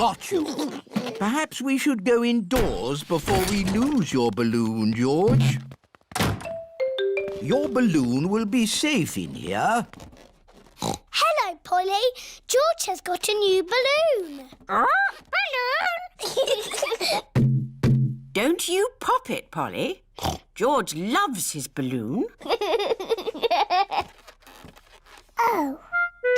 got you. Perhaps we should go indoors before we lose your balloon, George. Your balloon will be safe in here. Hello, Polly. George has got a new balloon. Balloon! Don't you pop it, Polly. George loves his balloon. Oh.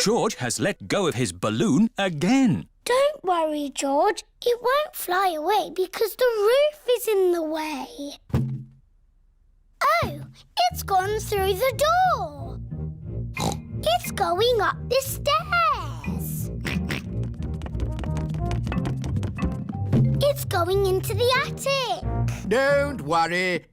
George has let go of his balloon again. Don't worry, George. It won't fly away because the roof is in the way. Oh, it's gone through the door. It's going up the stairs. It's going into the attic. Don't worry.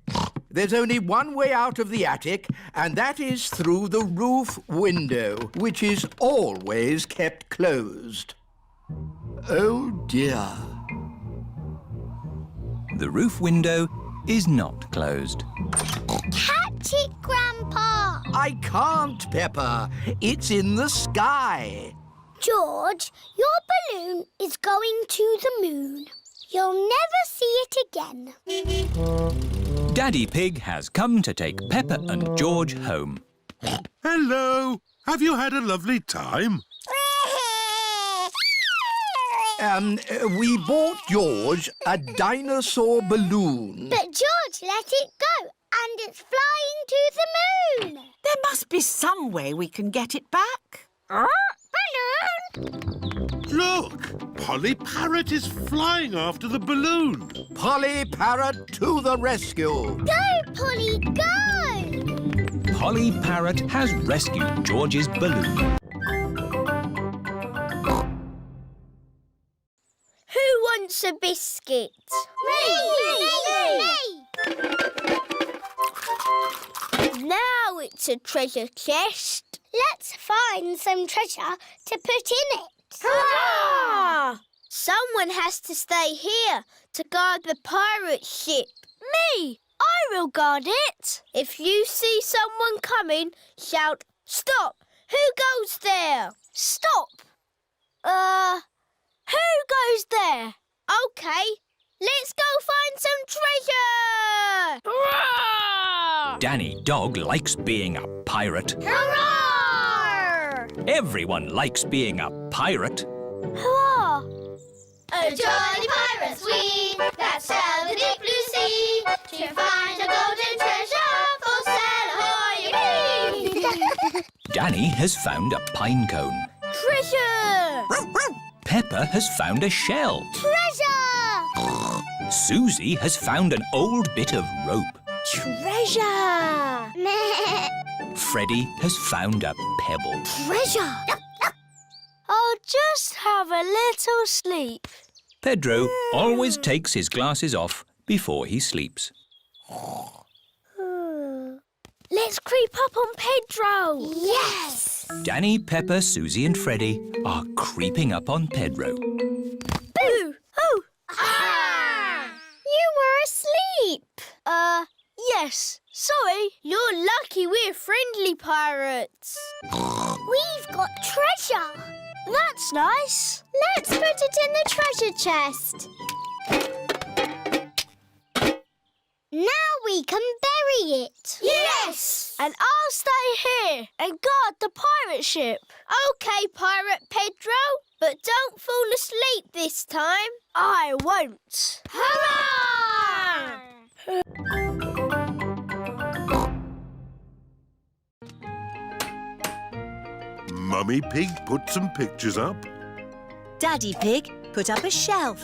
There's only one way out of the attic, and that is through the roof window, which is always kept closed. Oh, dear. The roof window is not closed. Catch it, Grandpa. I can't, Peppa. It's in the sky. George, your balloon is going to the moon. You'll never see it again. Daddy Pig has come to take Peppa and George home. Hello. Have you had a lovely time? We bought George a dinosaur balloon. But George let it go, and it's flying to the moon. There must be some way we can get it back. Balloon! Look! Polly Parrot is flying after the balloon. Polly Parrot to the rescue. Go, Polly, go! Polly Parrot has rescued George's balloon. Who wants a biscuit? Me! Now it's a treasure chest. Let's find some treasure to put in it. Hurrah! Someone has to stay here to guard the pirate ship. Me! I will guard it. If you see someone coming, shout, "Stop! Who goes there?" Stop! Who goes there? OK, let's go find some treasure! Hurrah! Danny Dog likes being a pirate. Hurrah! Everyone likes being a pirate. Hurrah! A jolly pirates we that sail the deep blue sea to find a golden treasure for sail ahoy! Danny has found a pine cone. Treasure! Peppa has found a shell. Treasure! Susie has found an old bit of rope. Treasure! Freddie has found a pebble. Treasure! I'll just have a little sleep. Pedro always takes his glasses off before he sleeps. Let's creep up on Pedro. Yes! Danny, Peppa, Susie and Freddie are creeping up on Pedro. Boo! Oh! Ah! You were asleep. Yes. Sorry. You're lucky we're friendly pirates. We've got treasure. That's nice. Let's put it in the treasure chest. Now we can bury it. Yes! And I'll stay here and guard the pirate ship. OK, Pirate Pedro, but don't fall asleep this time. I won't. Hurrah! Mummy Pig put some pictures up. Daddy Pig put up a shelf.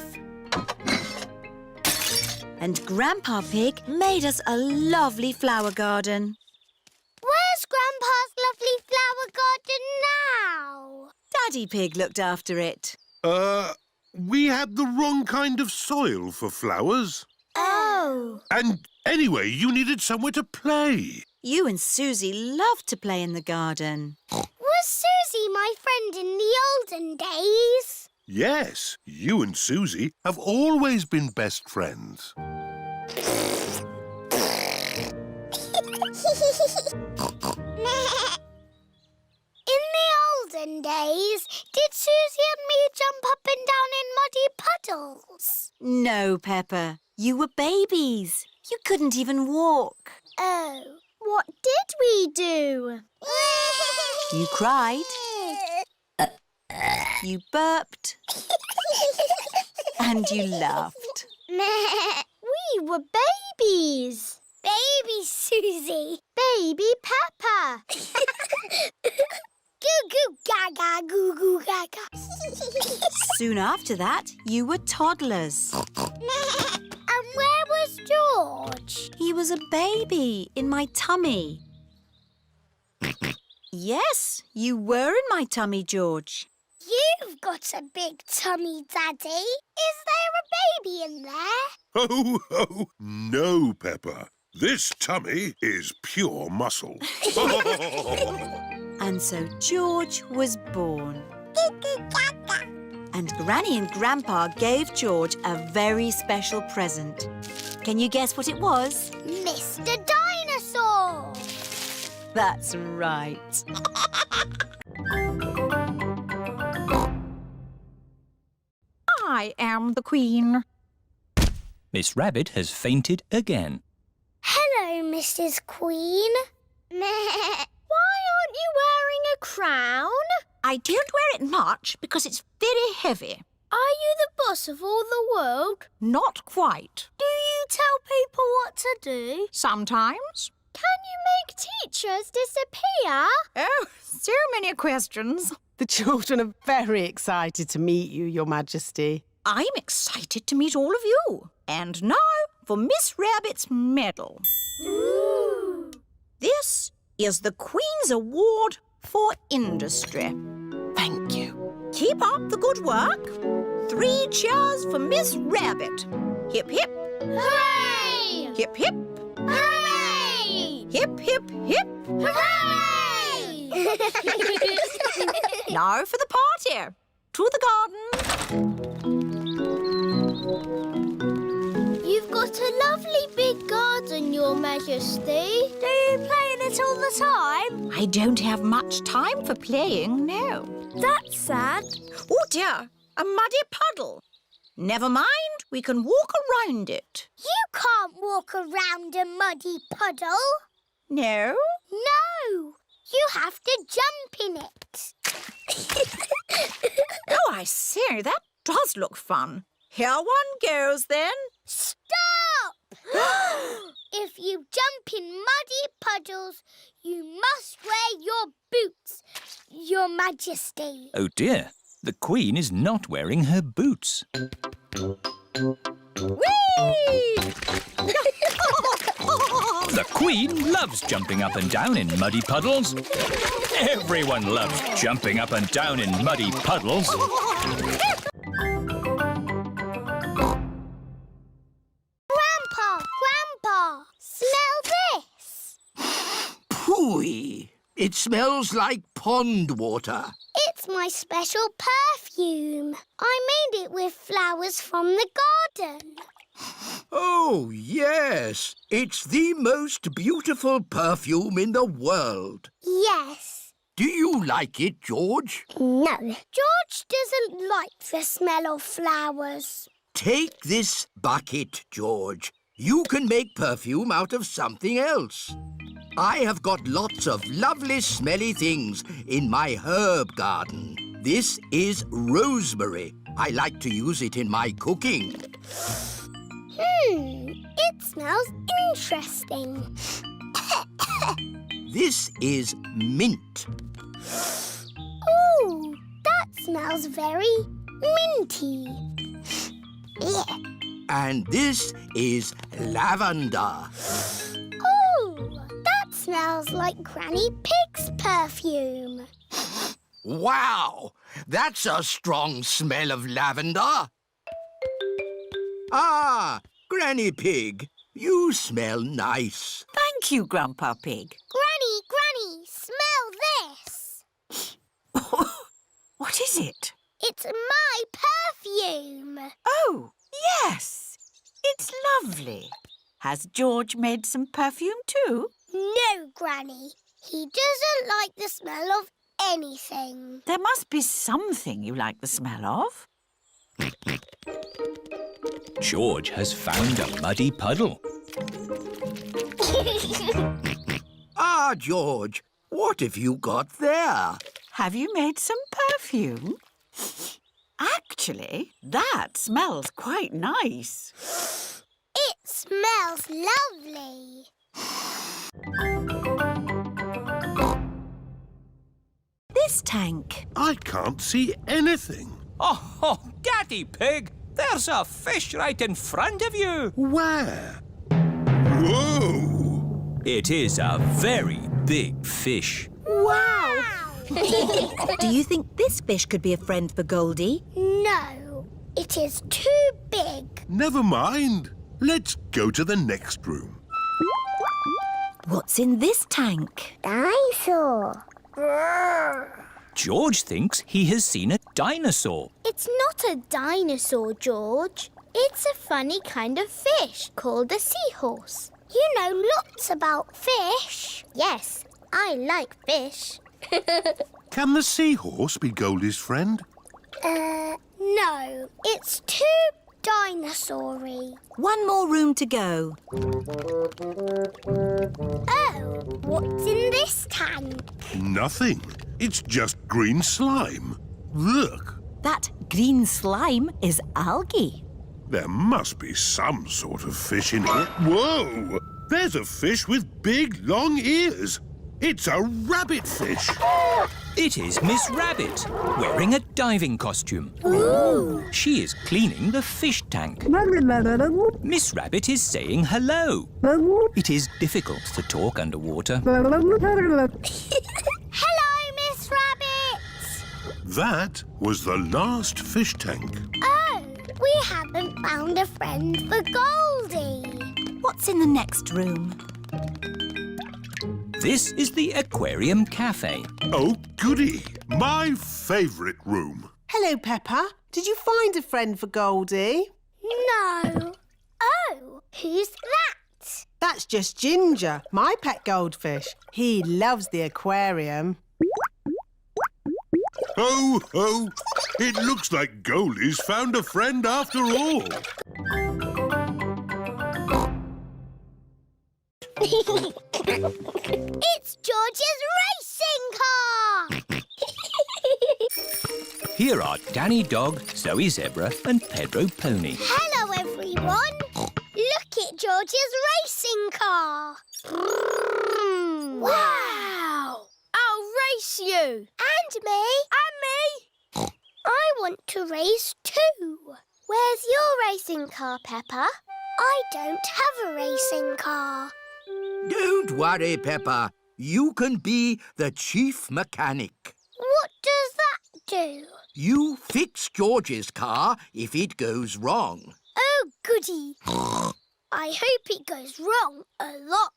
And Grandpa Pig made us a lovely flower garden. Where's Grandpa's lovely flower garden now? Daddy Pig looked after it. We had the wrong kind of soil for flowers. Oh. And anyway, you needed somewhere to play. You and Susie loved to play in the garden. Was Susie my friend in the olden days? Yes, you and Susie have always been best friends. In the olden days, did Susie and me jump up and down in muddy puddles. No, Peppa. You were babies. You couldn't even walk. Oh, what did we do? You cried. You burped. And you laughed. We were babies. Baby Susie. Baby Peppa. Goo goo gaga, goo goo gaga. Soon after that, you were toddlers. And where was George? He was a baby in my tummy. Yes, you were in my tummy, George. You've got a big tummy, Daddy. Is there a baby in there? Ho, ho! No, Peppa. This tummy is pure muscle. And so George was born. And Granny and Grandpa gave George a very special present. Can you guess what it was? Mr. Dinosaur. That's right. I am the Queen. Miss Rabbit has fainted again. Hello, Mrs. Queen. Why aren't you wearing a crown? I don't wear it much because it's very heavy. Are you the boss of all the world? Not quite. Do you tell people what to do? Sometimes. Can you make teachers disappear? Oh, so many questions. The children are very excited to meet you, Your Majesty. I'm excited to meet all of you. And now for Miss Rabbit's medal. Ooh. This is the Queen's Award for Industry. Thank you. Keep up the good work. 3 cheers for Miss Rabbit. Hip, hip. Hooray! Hip, hip. Hooray! Hip, hip, hip. Hooray! Now for the party. To the garden. You've got a lovely big garden, Your Majesty. Do you play in it all the time? I don't have much time for playing, no. That's sad. Oh dear, a muddy puddle. Never mind, we can walk around it. You can't walk around a muddy puddle. No? No, you have to jump in it. Oh, I see, that does look fun. Here one goes then. Stop! If you jump in muddy puddles, you must wear your boots, Your Majesty. Oh dear, the Queen is not wearing her boots. Whee! The Queen loves jumping up and down in muddy puddles. Everyone loves jumping up and down in muddy puddles. Grandpa, smell this. Phooey! It smells like pond water. It's my special perfume. I made it with flowers from the garden. Oh, yes. It's the most beautiful perfume in the world. Yes. Do you like it, George? No. George doesn't like the smell of flowers. Take this bucket, George. You can make perfume out of something else. I have got lots of lovely smelly things in my herb garden. This is rosemary. I like to use it in my cooking. It smells interesting. This is mint. Ooh, that smells very minty. Yeah. And this is lavender. Ooh, that smells like Granny Pig's perfume. Wow! That's a strong smell of lavender. Ah, Granny Pig, you smell nice. Thank you, Grandpa Pig. Granny, smell this. What is it? It's my perfume. Oh, yes. It's lovely. Has George made some perfume too? No, Granny. He doesn't like the smell of anything. There must be something you like the smell of. George has found a muddy puddle. Ah, George, what have you got there? Have you made some perfume? Actually, that smells quite nice. It smells lovely. This tank. I can't see anything. Oh, Daddy Pig, there's a fish right in front of you. Where? Whoa! It is a very big fish. Wow! Do you think this fish could be a friend for Goldie? No, it is too big. Never mind. Let's go to the next room. What's in this tank? Dinosaur. George thinks he has seen a dinosaur. It's not a dinosaur, George. It's a funny kind of fish called a seahorse. You know lots about fish. Yes, I like fish. Can the seahorse be Goldie's friend? No, it's too dinosaur-y. One more room to go. Oh, what's in this tank? Nothing. It's just green slime. Look, That green slime is algae. there must be some sort of fish in here. Whoa! There's a fish with big, long ears. It's a rabbit fish. It is Miss Rabbit, wearing a diving costume. Ooh. She is cleaning the fish tank. Miss Rabbit is saying hello. It is difficult to talk underwater. Hello, Miss Rabbit. That was the last fish tank. Oh, we haven't found a friend for Goldie. What's in the next room? This is the Aquarium Cafe. Oh, goody! My favourite room. Hello, Peppa. Did you find a friend for Goldie? No. Oh, who's that? That's just Ginger, my pet goldfish. He loves the aquarium. Ho, ho! It looks like Goldie's found a friend after all. It's George's racing car! Here are Danny Dog, Zoe Zebra and Pedro Pony. Hello, everyone. Look at George's racing car. Wow! I'll race you. And me. And me. I want to race too. Where's your racing car, Peppa? I don't have a racing car. Don't worry, Peppa. You can be the chief mechanic. What does that do? You fix George's car if it goes wrong. Oh, goody. I hope it goes wrong a lot.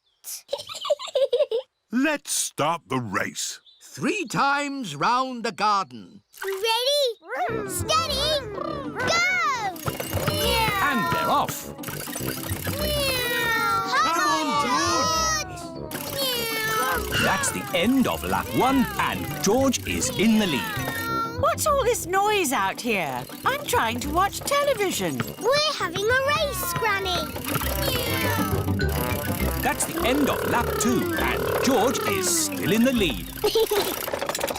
Let's start the race. 3 times round the garden. Ready, steady, go! And they're off. Come on, That's the end of lap 1 and George is in the lead. What's all this noise out here? I'm trying to watch television. We're having a race, Granny. That's the end of lap 2 and George is still in the lead.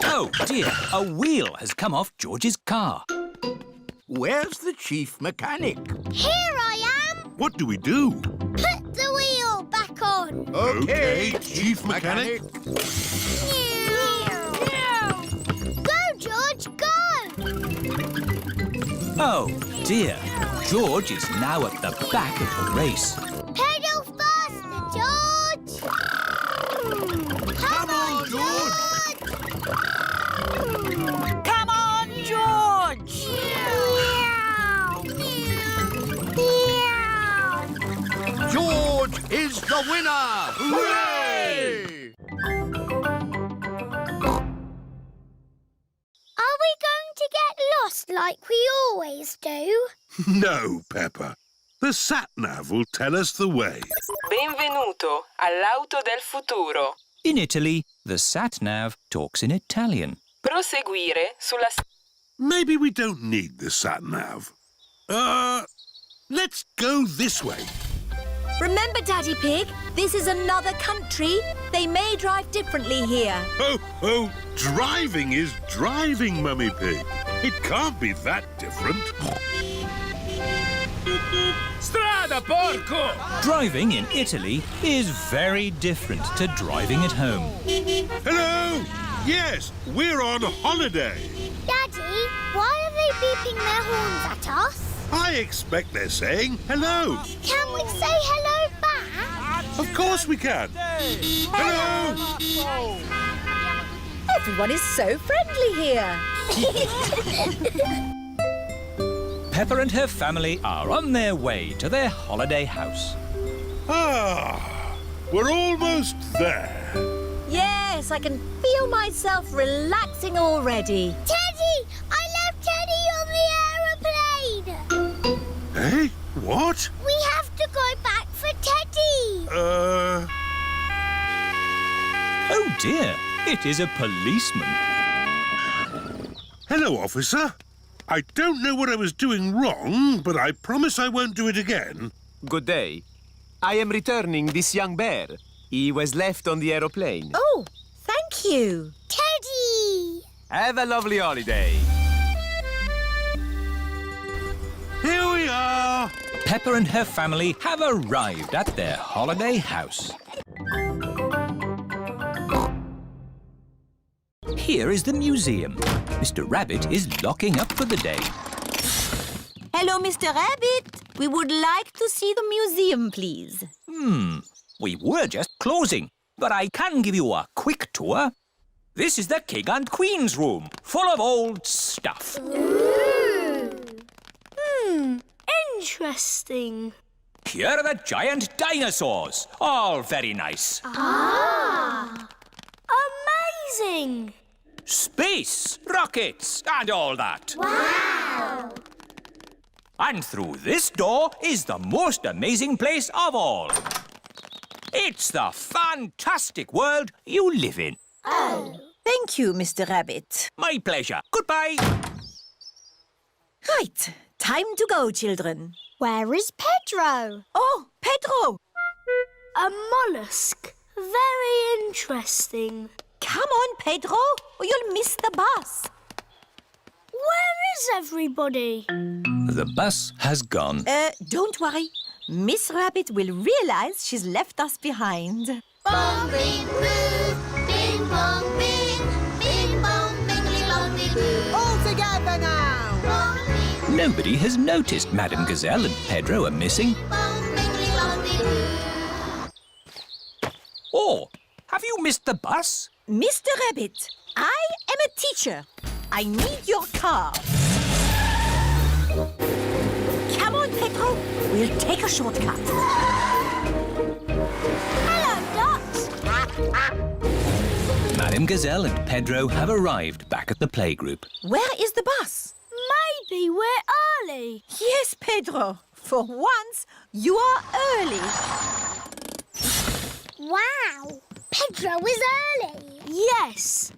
Oh dear, a wheel has come off George's car. Where's the chief mechanic? Here I am. What do we do? Put the wheel back on. OK, Chief Mechanic. Go, George, go. Oh dear, George is now at the back of the race. Pedal faster, George. Come on, George. Come on, George! George is the winner! Hooray! Are we going to get lost like we always do? No, Peppa. The sat-nav will tell us the way. Benvenuto all'auto del futuro. In Italy, the sat-nav talks in Italian. Proseguire sulla Maybe we don't need the sat-nav. Let's go this way. Remember, Daddy Pig, this is another country. They may drive differently here. Oh, driving is driving, Mummy Pig. It can't be that different. Strada porco! Driving in Italy is very different to driving at home. Hello! Yes, we're on holiday. Daddy, why are they beeping their horns at us? I expect they're saying hello. Can we say hello back? Of course we can. Hello! Everyone is so friendly here. Peppa and her family are on their way to their holiday house. We're almost there. Yes, I can feel myself relaxing already. Teddy! I left Teddy on the aeroplane! Eh? What? We have to go back for Teddy! Oh dear, it is a policeman. Hello, officer. I don't know what I was doing wrong, but I promise I won't do it again. Good day. I am returning this young bear. He was left on the aeroplane. Oh, thank you. Teddy! Have a lovely holiday. Here we are. Peppa and her family have arrived at their holiday house. Here is the museum. Mr. Rabbit is locking up for the day. Hello, Mr. Rabbit. We would like to see the museum, please. We were just closing, but I can give you a quick tour. This is the King and Queen's room, full of old stuff. Interesting. Here are the giant dinosaurs, all very nice. Amazing! Space, rockets, and all that. Wow! And through this door is the most amazing place of all. It's the fantastic world you live in. Oh. Thank you, Mr. Rabbit. My pleasure. Goodbye. Right, time to go, children. Where is Pedro? Oh, Pedro! A mollusk. Very interesting. Come on, Pedro, or you'll miss the bus. Where is everybody? The bus has gone. Don't worry. Miss Rabbit will realise she's left us behind. Bong, ring, boo. Bing, bong, bing. Bing, bong, bingly, bongly, boo. All together now. Bong, bing, Nobody has noticed Madame Gazelle and Pedro are missing. bong, bingly, bongly, boo. Oh, have you missed the bus? Mr. Rabbit, I am a teacher. I need your car. Come on, Pedro. We'll take a shortcut. Hello, Dot. Madame Gazelle and Pedro have arrived back at the playgroup. Where is the bus? Maybe we're early. Yes, Pedro. For once, you are early. Wow. Pedro is early. Yes.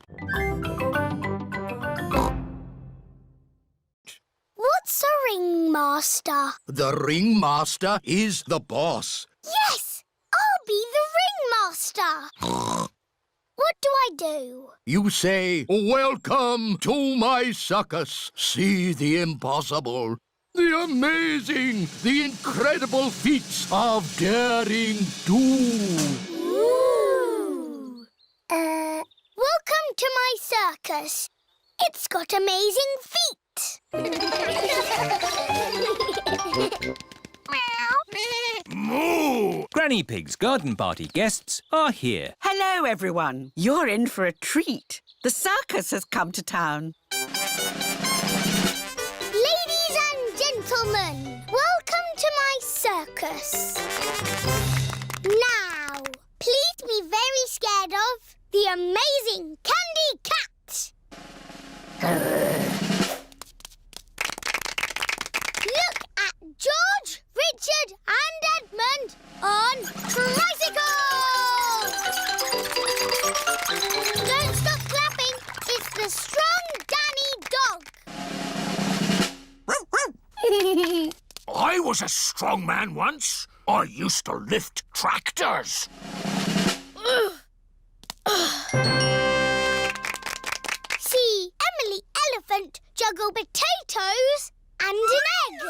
What's a ringmaster? The ringmaster is the boss. Yes! I'll be the ringmaster. What do I do? You say, "Welcome to my circus. See the impossible, the amazing, the incredible feats of daring do." Ooh. Welcome to my circus. It's got amazing feet. Moo! Granny Pig's garden party guests are here. Hello, everyone. You're in for a treat. The circus has come to town. Ladies and gentlemen, welcome to my circus. Now, please be very scared of the amazing Candy Cat. Look at George, Richard and Edmund on tricycles! Don't stop clapping. It's the strong Danny dog. was a strong man once. I used to lift tractors. See Emily Elephant juggle potatoes and an egg.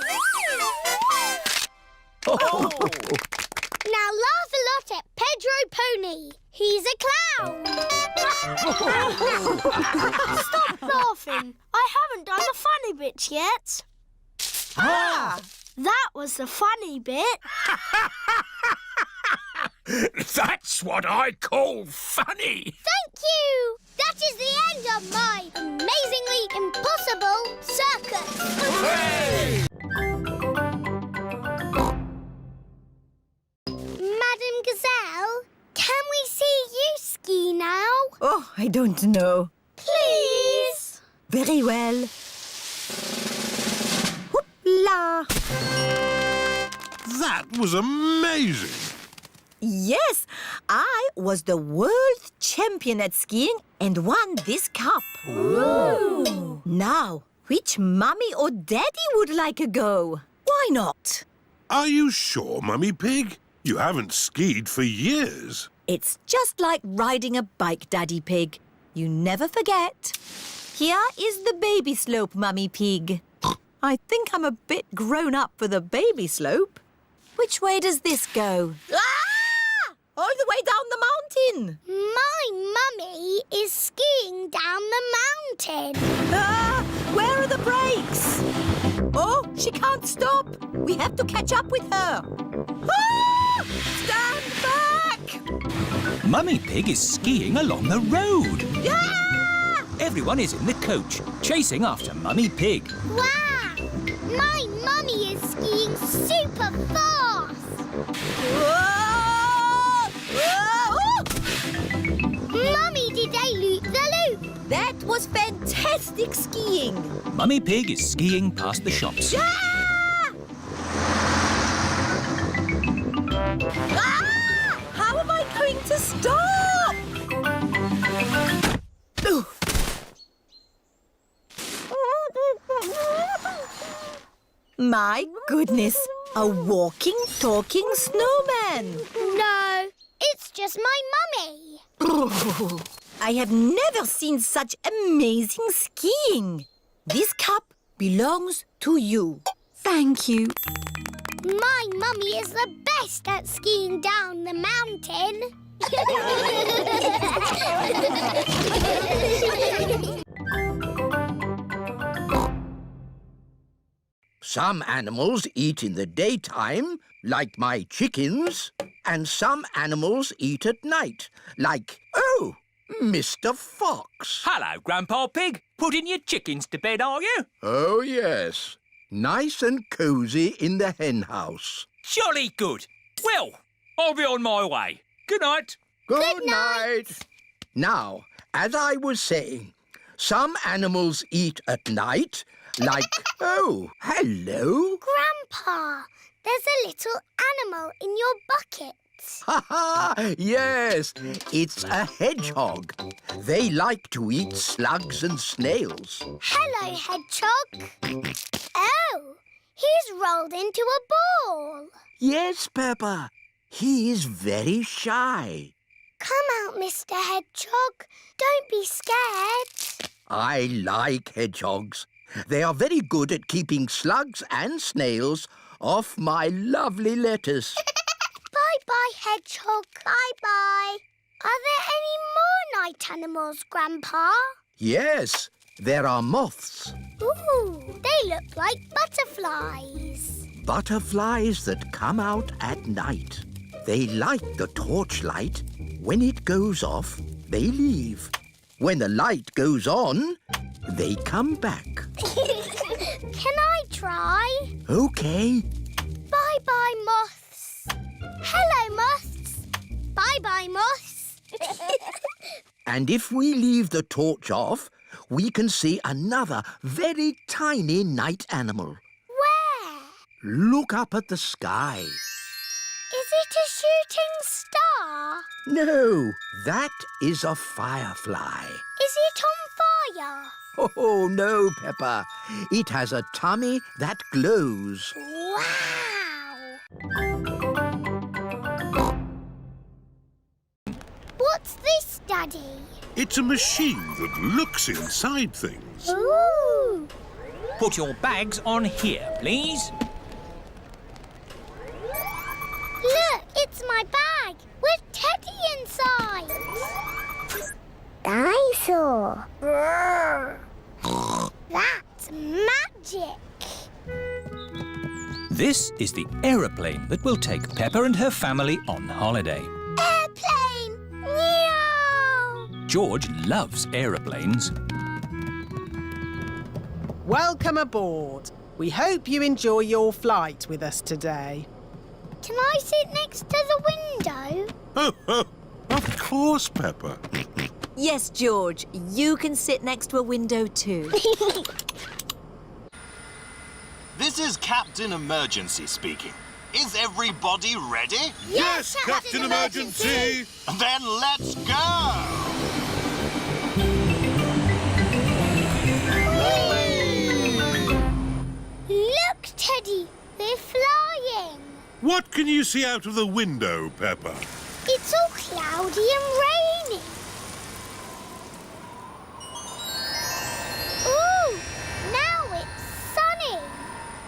Now laugh a lot at Pedro Pony. He's a clown. Stop laughing. I haven't done the funny bits yet. That was the funny bit. That's what I call funny. Thank you. That is the end of my amazingly impossible circus. Madam Gazelle, can we see you ski now? Oh, I don't know. Please. Very well. Hoopla! That was amazing. Yes, I was the world champion at skiing and won this cup. Ooh. Now, which mummy or daddy would like a go? Why not? Are you sure, Mummy Pig? You haven't skied for years. It's just like riding a bike, Daddy Pig. You never forget. Here is the baby slope, Mummy Pig. I think I'm a bit grown up for the baby slope. Which way does this go? Ah! All the way down the mountain. My mummy is skiing down the mountain. Ah! Where are the brakes? Oh, she can't stop. We have to catch up with her. Ah! Stand back! Mummy Pig is skiing along the road. Ah! Everyone is in the coach, chasing after Mummy Pig. Wow! My mummy is skiing super fast. Whoa! Whoa! Mummy did a loop-the-loop. That was fantastic skiing. Mummy Pig is skiing past the shops. Ah! Ah! How am I going to stop? My goodness, a walking, talking snowman. No, it's just my mummy. I have never seen such amazing skiing. This cup belongs to you. Thank you. My mummy is the best at skiing down the mountain. Some animals eat in the daytime, like my chickens, and some animals eat at night, like, Mr. Fox. Hello, Grandpa Pig. Putting your chickens to bed, are you? Oh, yes. Nice and cosy in the hen house. Jolly good. Well, I'll be on my way. Good night. Good night. Now, as I was saying, some animals eat at night, like... Oh, hello. Grandpa, there's a little animal in your bucket. Ha ha! Yes, it's a hedgehog. They like to eat slugs and snails. Hello, hedgehog. Oh, he's rolled into a ball. Yes, Peppa. He is very shy. Come out, Mr. Hedgehog. Don't be scared. I like hedgehogs. They are very good at keeping slugs and snails off my lovely lettuce. Bye-bye, hedgehog. Bye-bye. Are there any more night animals, Grandpa? Yes, there are moths. Ooh, they look like butterflies. Butterflies that come out at night. They like the torchlight. When it goes off, they leave. When the light goes on, they come back. Can I try? OK. Bye-bye, moths. Hello, moths. Bye-bye, moths. And if we leave the torch off, we can see another very tiny night animal. Where? Look up at the sky. Is it a shooting star? No, that is a firefly. Is it on fire? Oh, no, Peppa. It has a tummy that glows. Wow! What's this, Daddy? It's a machine that looks inside things. Ooh! Put your bags on here, please. Look, it's my bag with Teddy inside. Dinosaur. That's magic. This is the aeroplane that will take Peppa and her family on holiday. Airplane! Meow! George loves aeroplanes. Welcome aboard. We hope you enjoy your flight with us today. Can I sit next to the window? Oh, of course, Peppa. Yes, George, you can sit next to a window too. This is Captain Emergency speaking. Is everybody ready? Yes, Captain Emergency! Then let's go! Look, Teddy, we're flying. What can you see out of the window, Peppa? It's all cloudy and rainy. Ooh, now it's sunny.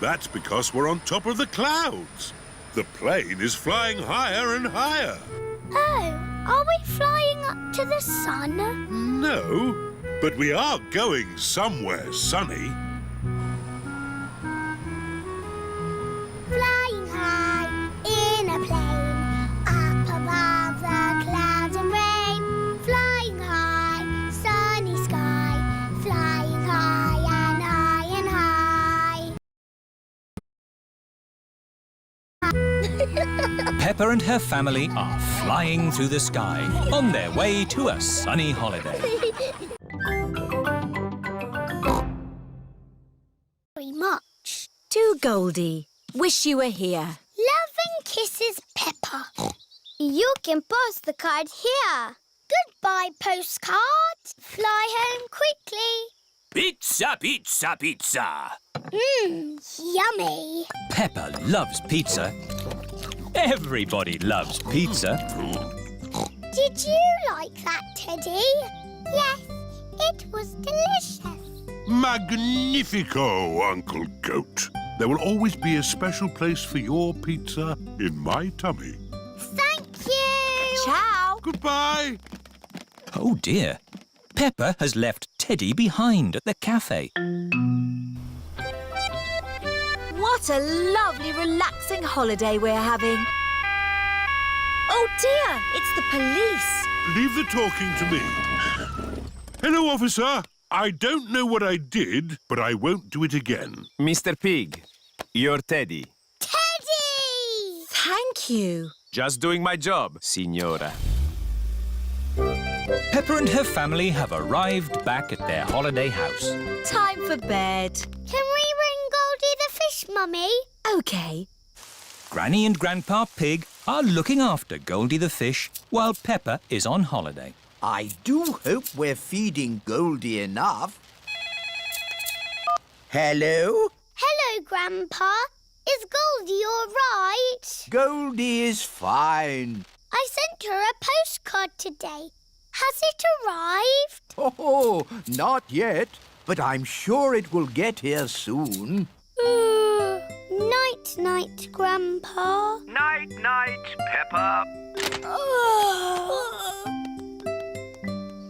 That's because we're on top of the clouds. The plane is flying higher and higher. Oh, are we flying up to the sun? No, but we are going somewhere sunny. Flying high in a plane, up above the clouds and rain. Flying high, sunny sky, flying high and high and high. Peppa and her family are flying through the sky on their way to a sunny holiday. Very much. To Goldie. Wish you were here. Love and kisses, Peppa. You can post the card here. Goodbye, postcard. Fly home quickly. Pizza, pizza, pizza. Yummy. Peppa loves pizza. Everybody loves pizza. Did you like that, Teddy? Yes, it was delicious. Magnifico, Uncle Goat. There will always be a special place for your pizza in my tummy. Thank you. Ciao. Goodbye. Oh dear. Peppa has left Teddy behind at the cafe. What a lovely, relaxing holiday we're having. Oh dear, it's the police. Leave the talking to me. Hello, officer. I don't know what I did, but I won't do it again. Mr. Pig, you're Teddy. Teddy! Thank you. Just doing my job, Signora. Peppa and her family have arrived back at their holiday house. Time for bed. Can we ring Goldie the fish, Mummy? OK. Granny and Grandpa Pig are looking after Goldie the fish while Peppa is on holiday. I do hope we're feeding Goldie enough. Hello? Hello, Grandpa. Is Goldie all right? Goldie is fine. I sent her a postcard today. Has it arrived? Oh, not yet, but I'm sure it will get here soon. Night-night, Grandpa. Night-night, Peppa.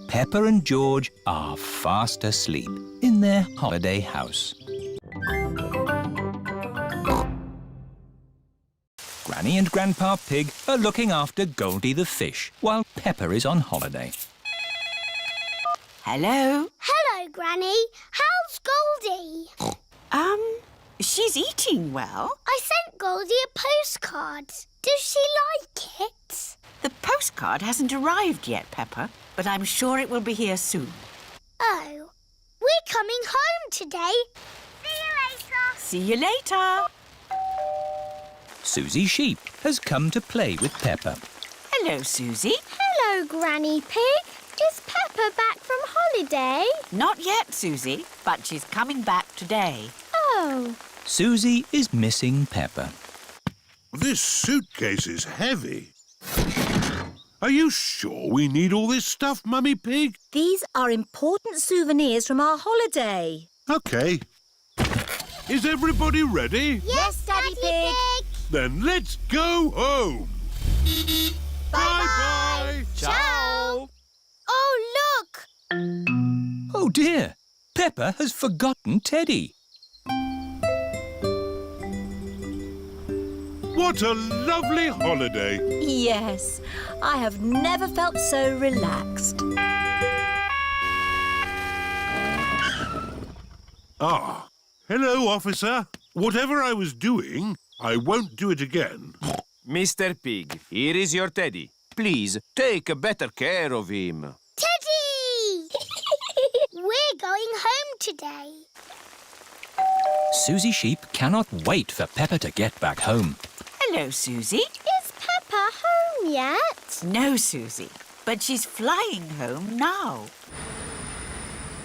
Peppa and George are fast asleep in their holiday house. Granny and Grandpa Pig are looking after Goldie the fish while Peppa is on holiday. Hello? Hello, Granny. How's Goldie? She's eating well. I sent Goldie a postcard. Does she like it? The postcard hasn't arrived yet, Peppa, but I'm sure it will be here soon. Oh, we're coming home today. See you later. See you later. Susie Sheep has come to play with Peppa. Hello, Susie. Hello, Granny Pig. Is Peppa back from holiday? Not yet, Susie, but she's coming back today. Oh. Susie is missing Peppa. This suitcase is heavy. Are you sure we need all this stuff, Mummy Pig? These are important souvenirs from our holiday. OK. Is everybody ready? Yes, Daddy Pig. Then let's go home. Bye-bye. Ciao. Oh, look! Oh dear, Peppa has forgotten Teddy. What a lovely holiday. Yes, I have never felt so relaxed. Ah, hello, officer. Whatever I was doing, I won't do it again. Mr. Pig, here is your Teddy. Please, take better care of him. Teddy! We're going home today. Susie Sheep cannot wait for Peppa to get back home. Hello, Susie. Is Peppa home yet? No, Susie, but she's flying home now.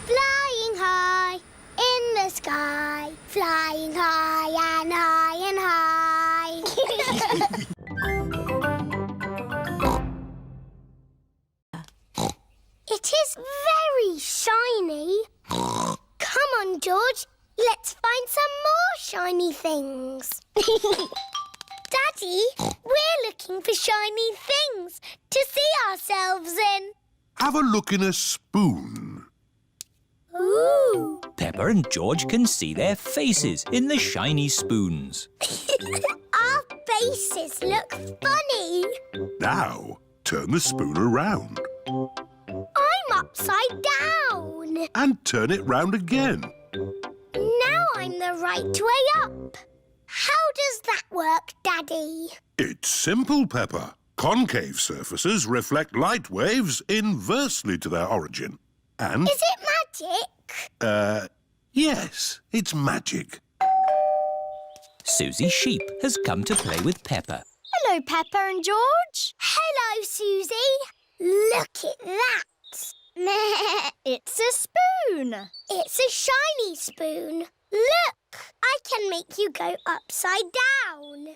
Flying high in the sky, flying high and high and high. It is very shiny. Come on, George. Let's find some more shiny things. Daddy, we're looking for shiny things to see ourselves in. Have a look in a spoon. Ooh. Peppa and George can see their faces in the shiny spoons. Our faces look funny. Now, turn the spoon around. I'm upside down. And turn it round again. Now I'm the right way up. How does that work, Daddy? It's simple, Peppa. Concave surfaces reflect light waves inversely to their origin. And... Is it magic? Yes, it's magic. Susie Sheep has come to play with Peppa. Hello, Peppa and George. Hello, Susie. Look at that. It's a spoon. It's a shiny spoon. Look, I can make you go upside down.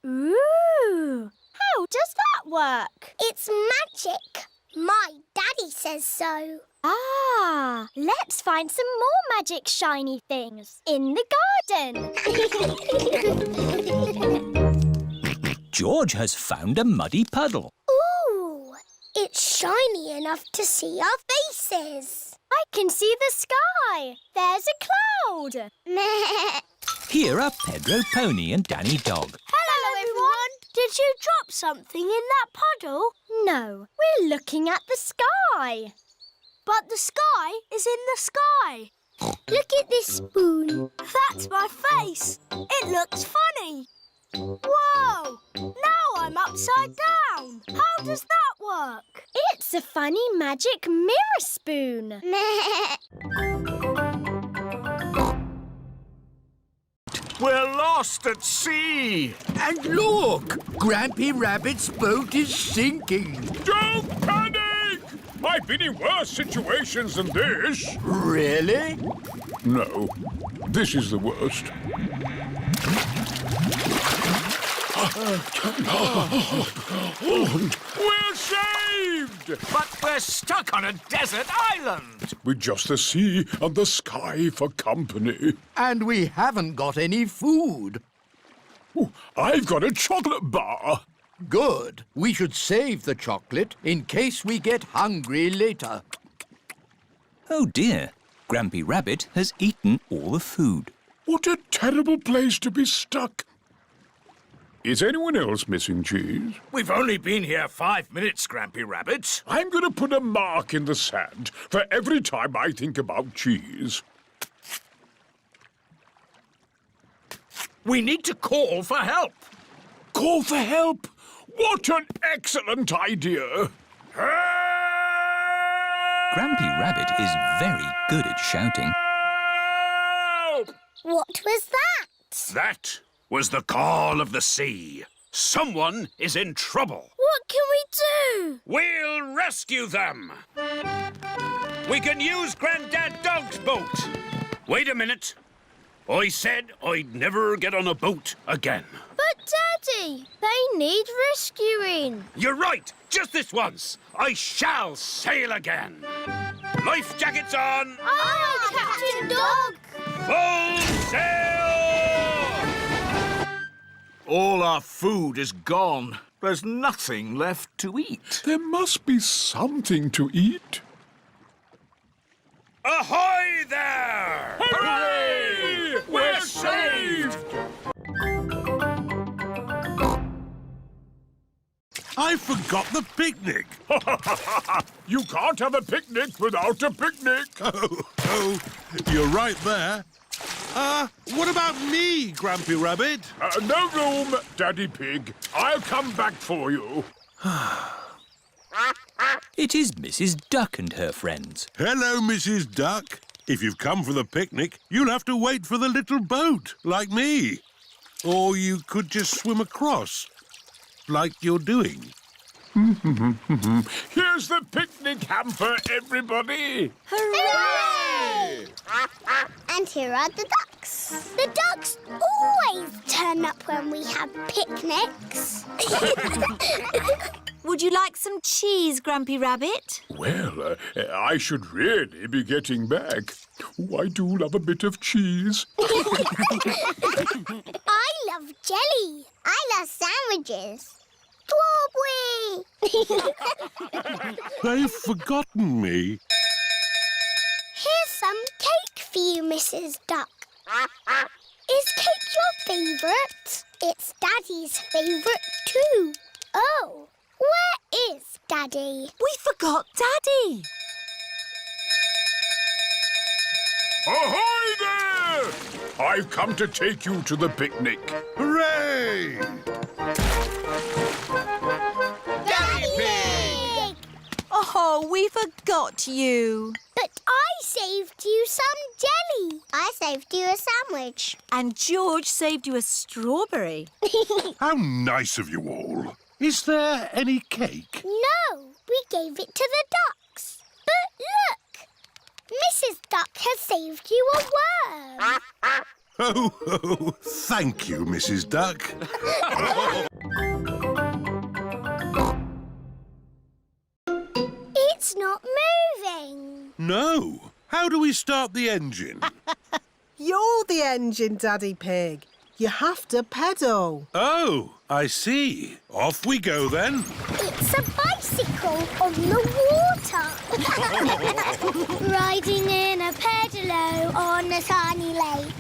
Ooh, how does that work? It's magic. My daddy says so. Ah, let's find some more magic shiny things in the garden. George has found a muddy puddle. Ooh, it's shiny enough to see our faces. I can see the sky. There's a cloud. Here are Pedro Pony and Danny Dog. Hello, everyone. Did you drop something in that puddle? No, we're looking at the sky. But the sky is in the sky. Look at this spoon. That's my face. It looks funny. Whoa! Now I'm upside down. How does that work? It's a funny magic mirror spoon. We're lost at sea. And look! Grampy Rabbit's boat is sinking. Don't panic! I've been in worse situations than this. Really? No, this is the worst. We're saved! But we're stuck on a desert island. With just the sea and the sky for company. And we haven't got any food. Ooh, I've got a chocolate bar. Good. We should save the chocolate in case we get hungry later. Oh dear, Grampy Rabbit has eaten all the food. What a terrible place to be stuck. Is anyone else missing cheese? We've only been here 5 minutes, Grampy Rabbit. I'm going to put a mark in the sand for every time I think about cheese. We need to call for help. Call for help? What an excellent idea! Grampy Rabbit is very good at shouting. What was that? That was the call of the sea. Someone is in trouble. What can we do? We'll rescue them. We can use Grandad Dog's boat. Wait a minute. I said I'd never get on a boat again. But, Daddy, they need rescuing. You're right. Just this once. I shall sail again. Life jackets on. Aye, Captain Dog. Full sail! All our food is gone. There's nothing left to eat. There must be something to eat. Ahoy there! Hooray! We're saved! I forgot the picnic. You can't have a picnic without a picnic. Oh, you're right there. What about me, Grampy Rabbit? No room, Daddy Pig. I'll come back for you. It is Mrs. Duck and her friends. Hello, Mrs. Duck. If you've come for the picnic, you'll have to wait for the little boat, like me. Or you could just swim across, like you're doing. Here's the picnic hamper, everybody. Hooray! And here are the ducks. The ducks always turn up when we have picnics. Would you like some cheese, Grumpy Rabbit? Well, I should really be getting back. Oh, I do love a bit of cheese. I love jelly. I love sandwiches. Strawberry! They've forgotten me. Here's some cake for you, Mrs. Duck. Is cake your favourite? It's Daddy's favourite too. Oh, where is Daddy? We forgot Daddy. Ahoy there! I've come to take you to the picnic. Hooray! Daddy Pig! Oh, we forgot you. But I saved you some jelly. I saved you a sandwich. And George saved you a strawberry. How nice of you all. Is there any cake? No, we gave it to the ducks. But look, Mrs. Duck has saved you a worm. Oh, thank you, Mrs. Duck. It's not moving. No. How do we start the engine? You're the engine, Daddy Pig. You have to pedal. Oh, I see. Off we go then. It's a bicycle on the water. Riding in a pedalo on a sunny lake.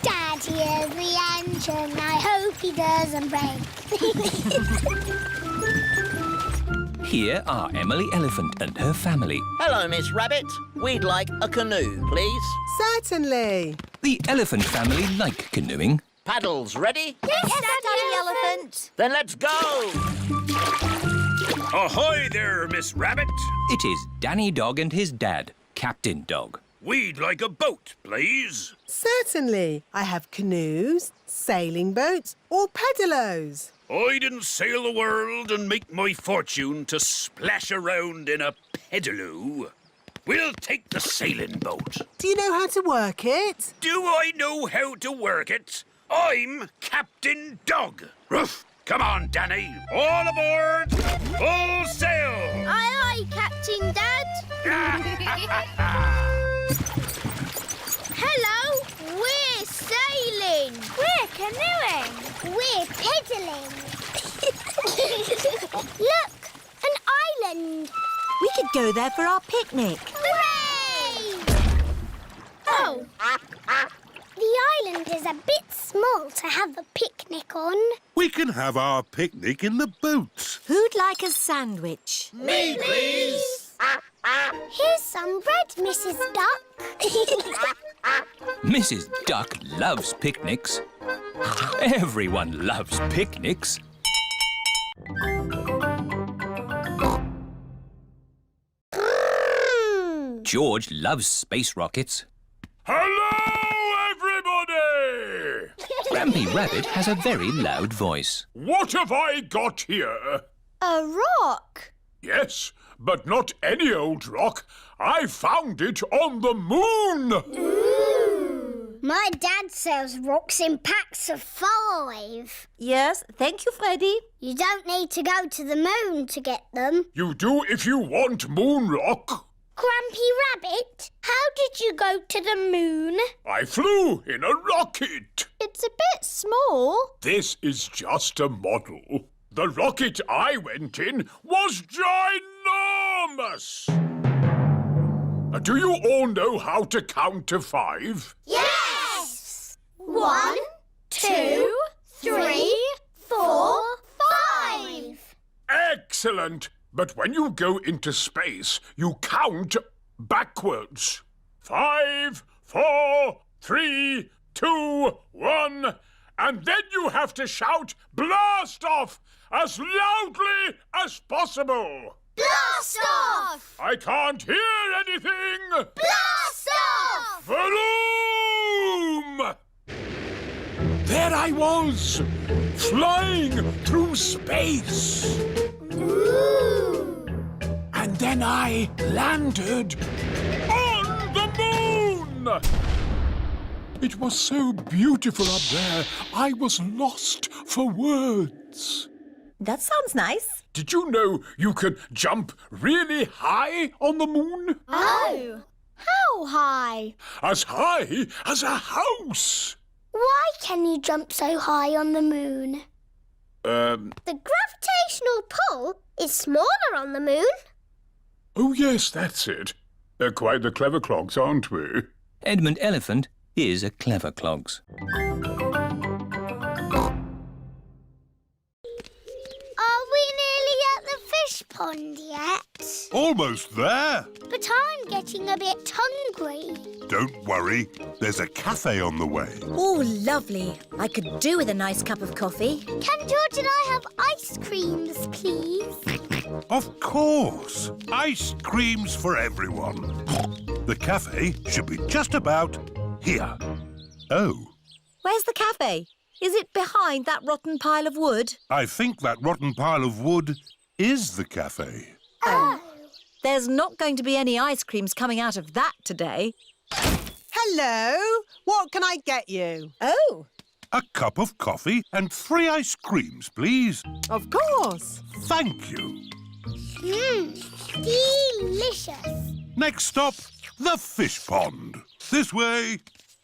Daddy is the engine. I hope he doesn't break. Here are Emily Elephant and her family. Hello, Miss Rabbit. We'd like a canoe, please. Certainly. The elephant family like canoeing. Paddles ready? Yes, Daddy Elephant. Then let's go. Ahoy there, Miss Rabbit. It is Danny Dog and his dad, Captain Dog. We'd like a boat, please. Certainly. I have canoes, sailing boats, or pedalos. I didn't sail the world and make my fortune to splash around in a pedaloo. We'll take the sailing boat. Do you know how to work it? Do I know how to work it? I'm Captain Dog. Ruff! Come on, Danny. All aboard. Full sail. Aye, aye, Captain Dad. Hello, we're sailing. We're canoeing. We're pedalling. Look, an island. We could go there for our picnic. Hooray! Oh. The island is a bit small to have a picnic on. We can have our picnic in the boat. Who'd like a sandwich? Me, please. Here's some bread, Mrs. Duck. Mrs. Duck loves picnics. Everyone loves picnics. George loves space rockets. Hello, everybody! Grampy Rabbit has a very loud voice. What have I got here? A rock. Yes, but not any old rock. I found it on the moon. Ooh. My dad sells rocks in packs of 5. Yes, thank you, Freddy. You don't need to go to the moon to get them. You do if you want moon rock. Grumpy Rabbit, how did you go to the moon? I flew in a rocket. It's a bit small. This is just a model. The rocket I went in was ginormous. Do you all know how to count to 5? Yes! 1, 2, 3, 4, 5. Excellent! But when you go into space, you count backwards. 5, 4, 3, 2, 1. And then you have to shout blast off as loudly as possible. Blast off! I can't hear anything. Blast off! Vroom! There I was, flying through space. Ooh! And then I landed on the moon! It was so beautiful up there, I was lost for words. That sounds nice. Did you know you can jump really high on the moon? Oh! How high? As high as a house! Why can you jump so high on the moon? The gravitational pull is smaller on the moon. Oh, yes, that's it. They're quite the clever clogs, aren't we? Edmund Elephant is a clever clogs. Are we nearly at the fish pond yet? Almost there. But I'm getting a bit hungry. Don't worry. There's a cafe on the way. Oh, lovely. I could do with a nice cup of coffee. Can George and I have ice creams, please? Of course. Ice creams for everyone. The cafe should be just about here. Oh. Where's the cafe? Is it behind that rotten pile of wood? I think that rotten pile of wood is the cafe. Oh. There's not going to be any ice creams coming out of that today. Hello. What can I get you? Oh. A cup of coffee and 3 ice creams, please. Of course. Thank you. Delicious. Next stop, the fish pond. This way.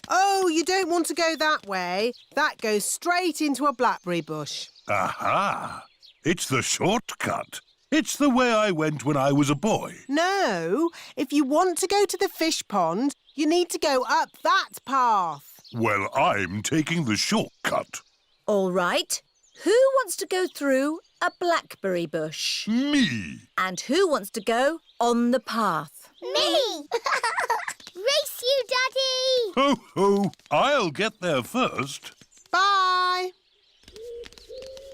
Oh, you don't want to go that way. That goes straight into a blackberry bush. Aha! It's the shortcut. It's the way I went when I was a boy. No, if you want to go to the fish pond, you need to go up that path. Well, I'm taking the shortcut. All right. Who wants to go through a blackberry bush? Me. And who wants to go on the path? Me! Race you, Daddy! Ho, ho. I'll get there first. Bye.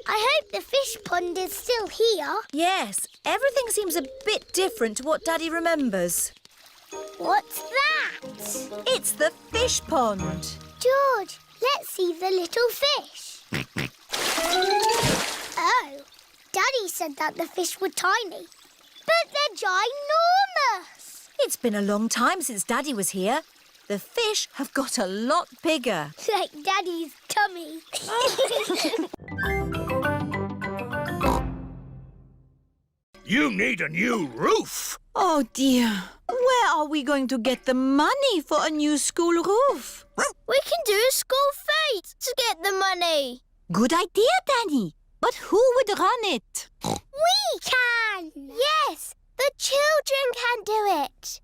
I hope the fish pond is still here. Yes, everything seems a bit different to what Daddy remembers. What's that? It's the fish pond. George, let's see the little fish. Oh, Daddy said that the fish were tiny, but they're ginormous. It's been a long time since Daddy was here. The fish have got a lot bigger. Like Daddy's tummy. You need a new roof. Oh, dear. Where are we going to get the money for a new school roof? We can do a school fete to get the money. Good idea, Danny. But who would run it? We can. Yes, the children can do it.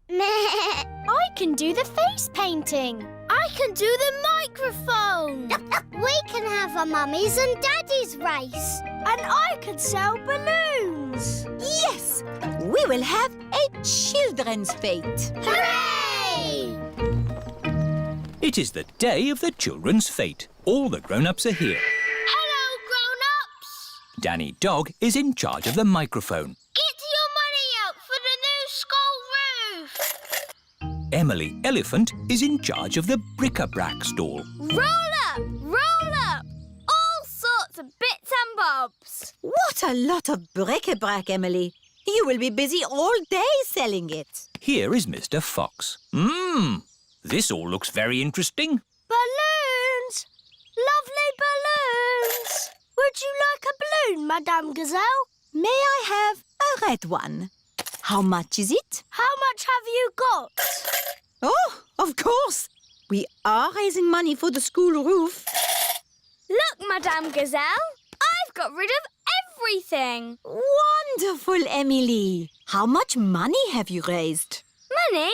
I can do the face painting. I can do the microphone. We can have a mummies and daddies race. And I can sell balloons. Yes, we will have a children's fete. Hooray! It is the day of the children's fete. All the grown-ups are here. Hello, grown-ups. Danny Dog is in charge of the microphone. Get your money out for the new school roof. Emily Elephant is in charge of the bric-a-brac stall. Roll up, roll up. All sorts of bits and bobs. What a lot of bric-a-brac, Emily. You will be busy all day selling it. Here is Mr. Fox. This all looks very interesting. But Lovely balloons! Would you like a balloon, Madame Gazelle? May I have a red one? How much is it? How much have you got? Oh, of course. We are raising money for the school roof. Look, Madame Gazelle, I've got rid of everything. Wonderful, Emily. How much money have you raised? Money?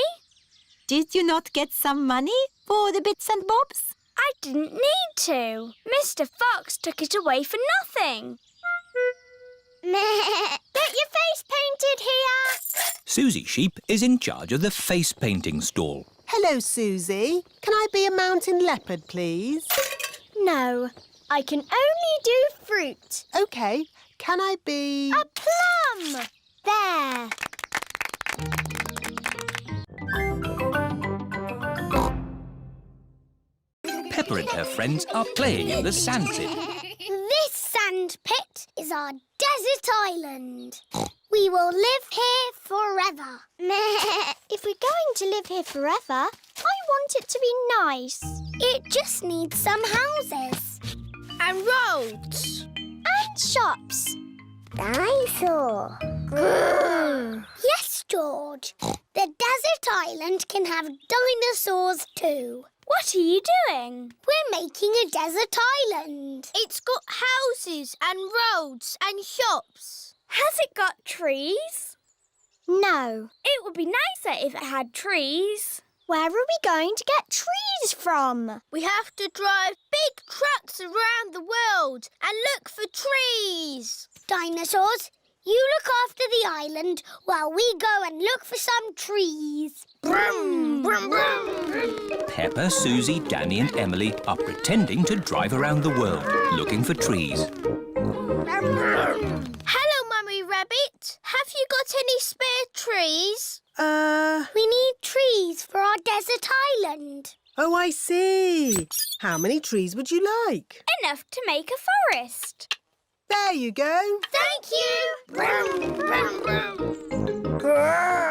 Did you not get some money for the bits and bobs? I didn't need to. Mr. Fox took it away for nothing. Get your face painted here. Susie Sheep is in charge of the face painting stall. Hello, Susie. Can I be a mountain leopard, please? No, I can only do fruit. OK. Can I be... A plum! There. Peppa and her friends are playing in the sand pit. This sand pit is our desert island. We will live here forever. If we're going to live here forever, I want it to be nice. It just needs some houses. And roads. And shops. Dinosaur. Yes, George. The desert island can have dinosaurs too. What are you doing? We're making a desert island. It's got houses and roads and shops. Has it got trees? No. It would be nicer if it had trees. Where are we going to get trees from? We have to drive big trucks around the world and look for trees. Dinosaurs, you look after the island while we go and look for some trees. Brum, brum, brum. Peppa, Susie, Danny and Emily are pretending to drive around the world looking for trees. Hello, Mummy Rabbit. Have you got any spare trees? We need trees for our desert island. Oh, I see. How many trees would you like? Enough to make a forest. There you go. Thank you. Brum, brum, brum.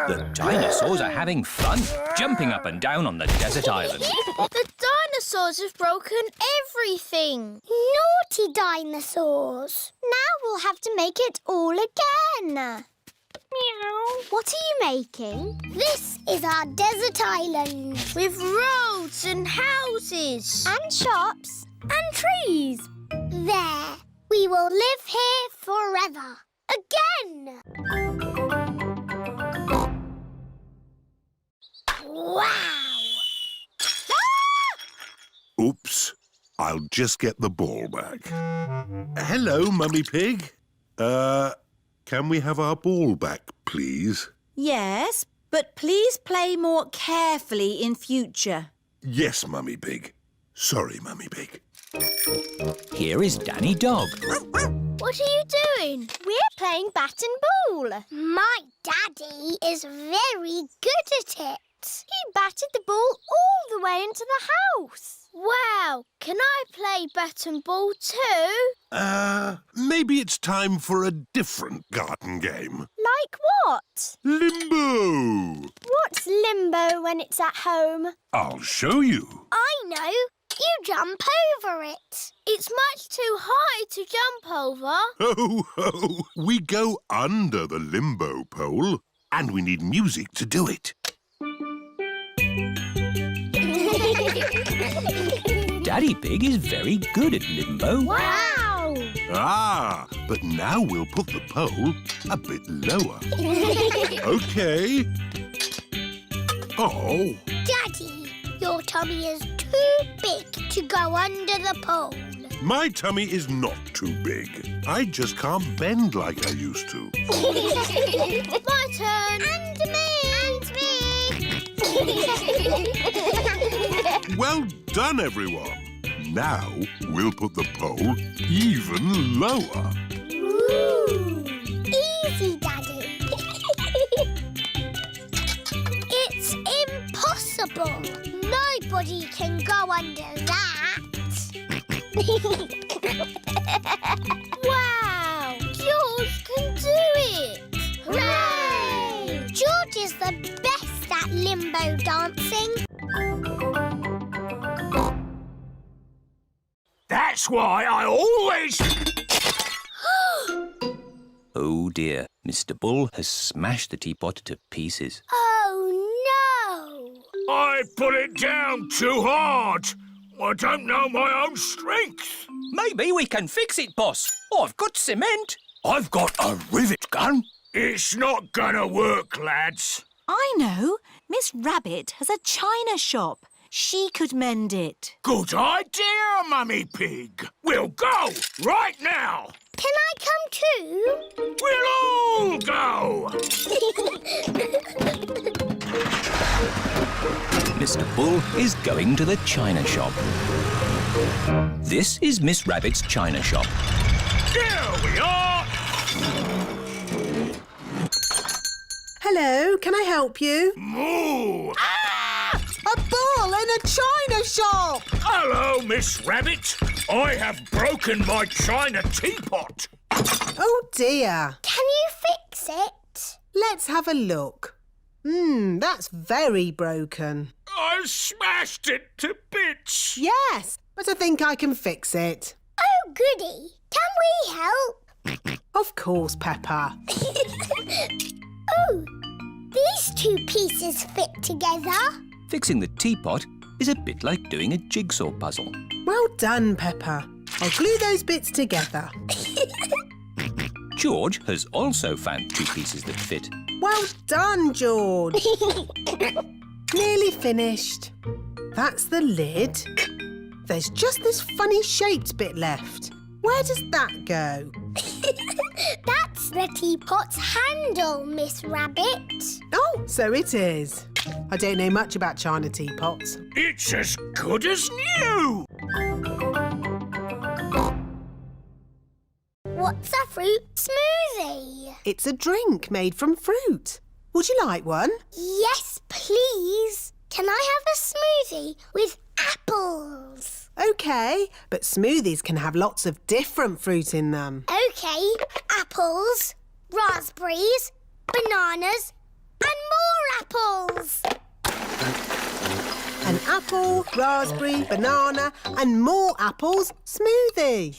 The dinosaurs are having fun, jumping up and down on the desert island. The dinosaurs have broken everything. Naughty dinosaurs. Now we'll have to make it all again. Meow. What are you making? This is our desert island. With roads and houses. And shops. And trees. There. We will live here forever. Again. Wow! Oops. I'll just get the ball back. Hello, Mummy Pig. Can we have our ball back, please? Yes, but please play more carefully in future. Yes, Mummy Pig. Sorry, Mummy Pig. Here is Danny Dog. What are you doing? We're playing bat and ball. My daddy is very good at it. He batted the ball all the way into the house. Wow, can I play bat and ball too? Maybe it's time for a different garden game. Like what? Limbo! What's limbo when it's at home? I'll show you. I know. You jump over it. It's much too high to jump over. Ho, ho! We go under the limbo pole, and we need music to do it. Daddy Pig is very good at limbo. Wow! Ah, but now we'll put the pole a bit lower. OK. Oh. Daddy, your tummy is too big to go under the pole. My tummy is not too big. I just can't bend like I used to. My turn. And me. And me. Well done, everyone. Now we'll put the pole even lower. Ooh. Easy, Daddy. It's impossible. Nobody can go under that. Wow! George can do it! Hooray! George is the best at limbo dancing. That's why I always... Oh dear, Mr. Bull has smashed the teapot to pieces. Oh, no! I put it down too hard. I don't know my own strength. Maybe we can fix it, boss. I've got cement. I've got a rivet gun. It's not gonna work, lads. I know. Miss Rabbit has a china shop. She could mend it. Good idea, Mummy Pig. We'll go right now. Can I come too? We'll all go. Mr. Bull is going to the china shop. This is Miss Rabbit's china shop. Here we are. Hello, can I help you? Moo! A bull in a china shop! Hello, Miss Rabbit. I have broken my china teapot. Oh, dear. Can you fix it? Let's have a look. That's very broken. I smashed it to bits. Yes, but I think I can fix it. Oh, goody. Can we help? Of course, Peppa. Oh, these two pieces fit together. Fixing the teapot is a bit like doing a jigsaw puzzle. Well done, Peppa. I'll glue those bits together. George has also found two pieces that fit. Well done, George. Nearly finished. That's the lid. There's just this funny shaped bit left. Where does that go? That's the teapot's handle, Miss Rabbit. Oh, so it is. I don't know much about china teapots. It's as good as new. What's a fruit smoothie? It's a drink made from fruit. Would you like one? Yes, please. Can I have a smoothie with apples? OK, but smoothies can have lots of different fruit in them. OK, apples, raspberries, bananas and more apples. An apple, raspberry, banana and more apples smoothie.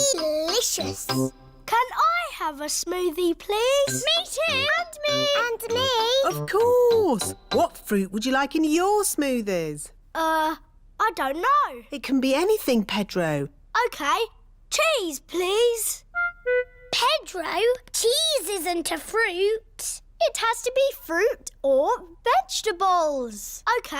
Delicious. Can I have a smoothie, please? Me too. And me. And me. Of course. What fruit would you like in your smoothies? I don't know. It can be anything, Pedro. OK, cheese, please. Pedro, cheese isn't a fruit. It has to be fruit or vegetables. OK,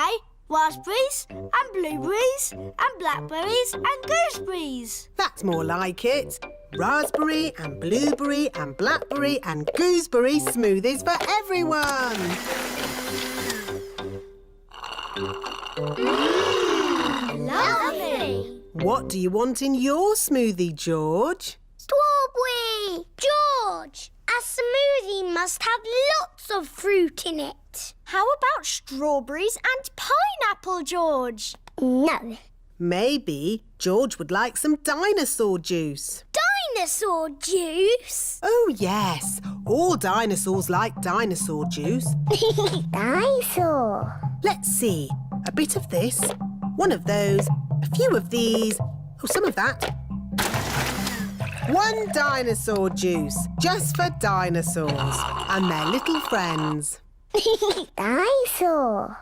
raspberries and blueberries and blackberries and gooseberries. That's more like it. Raspberry and blueberry and blackberry and gooseberry smoothies for everyone. Lovely. What do you want in your smoothie, George? Strawberry. George, a smoothie must have lots of fruit in it. How about strawberries and pineapple, George? No. Maybe George would like some dinosaur juice. Dinosaur juice? Oh, yes. All dinosaurs like dinosaur juice. Dinosaur. Let's see. A bit of this, one of those, a few of these, oh, some of that. One dinosaur juice, just for dinosaurs and their little friends. Dinosaur.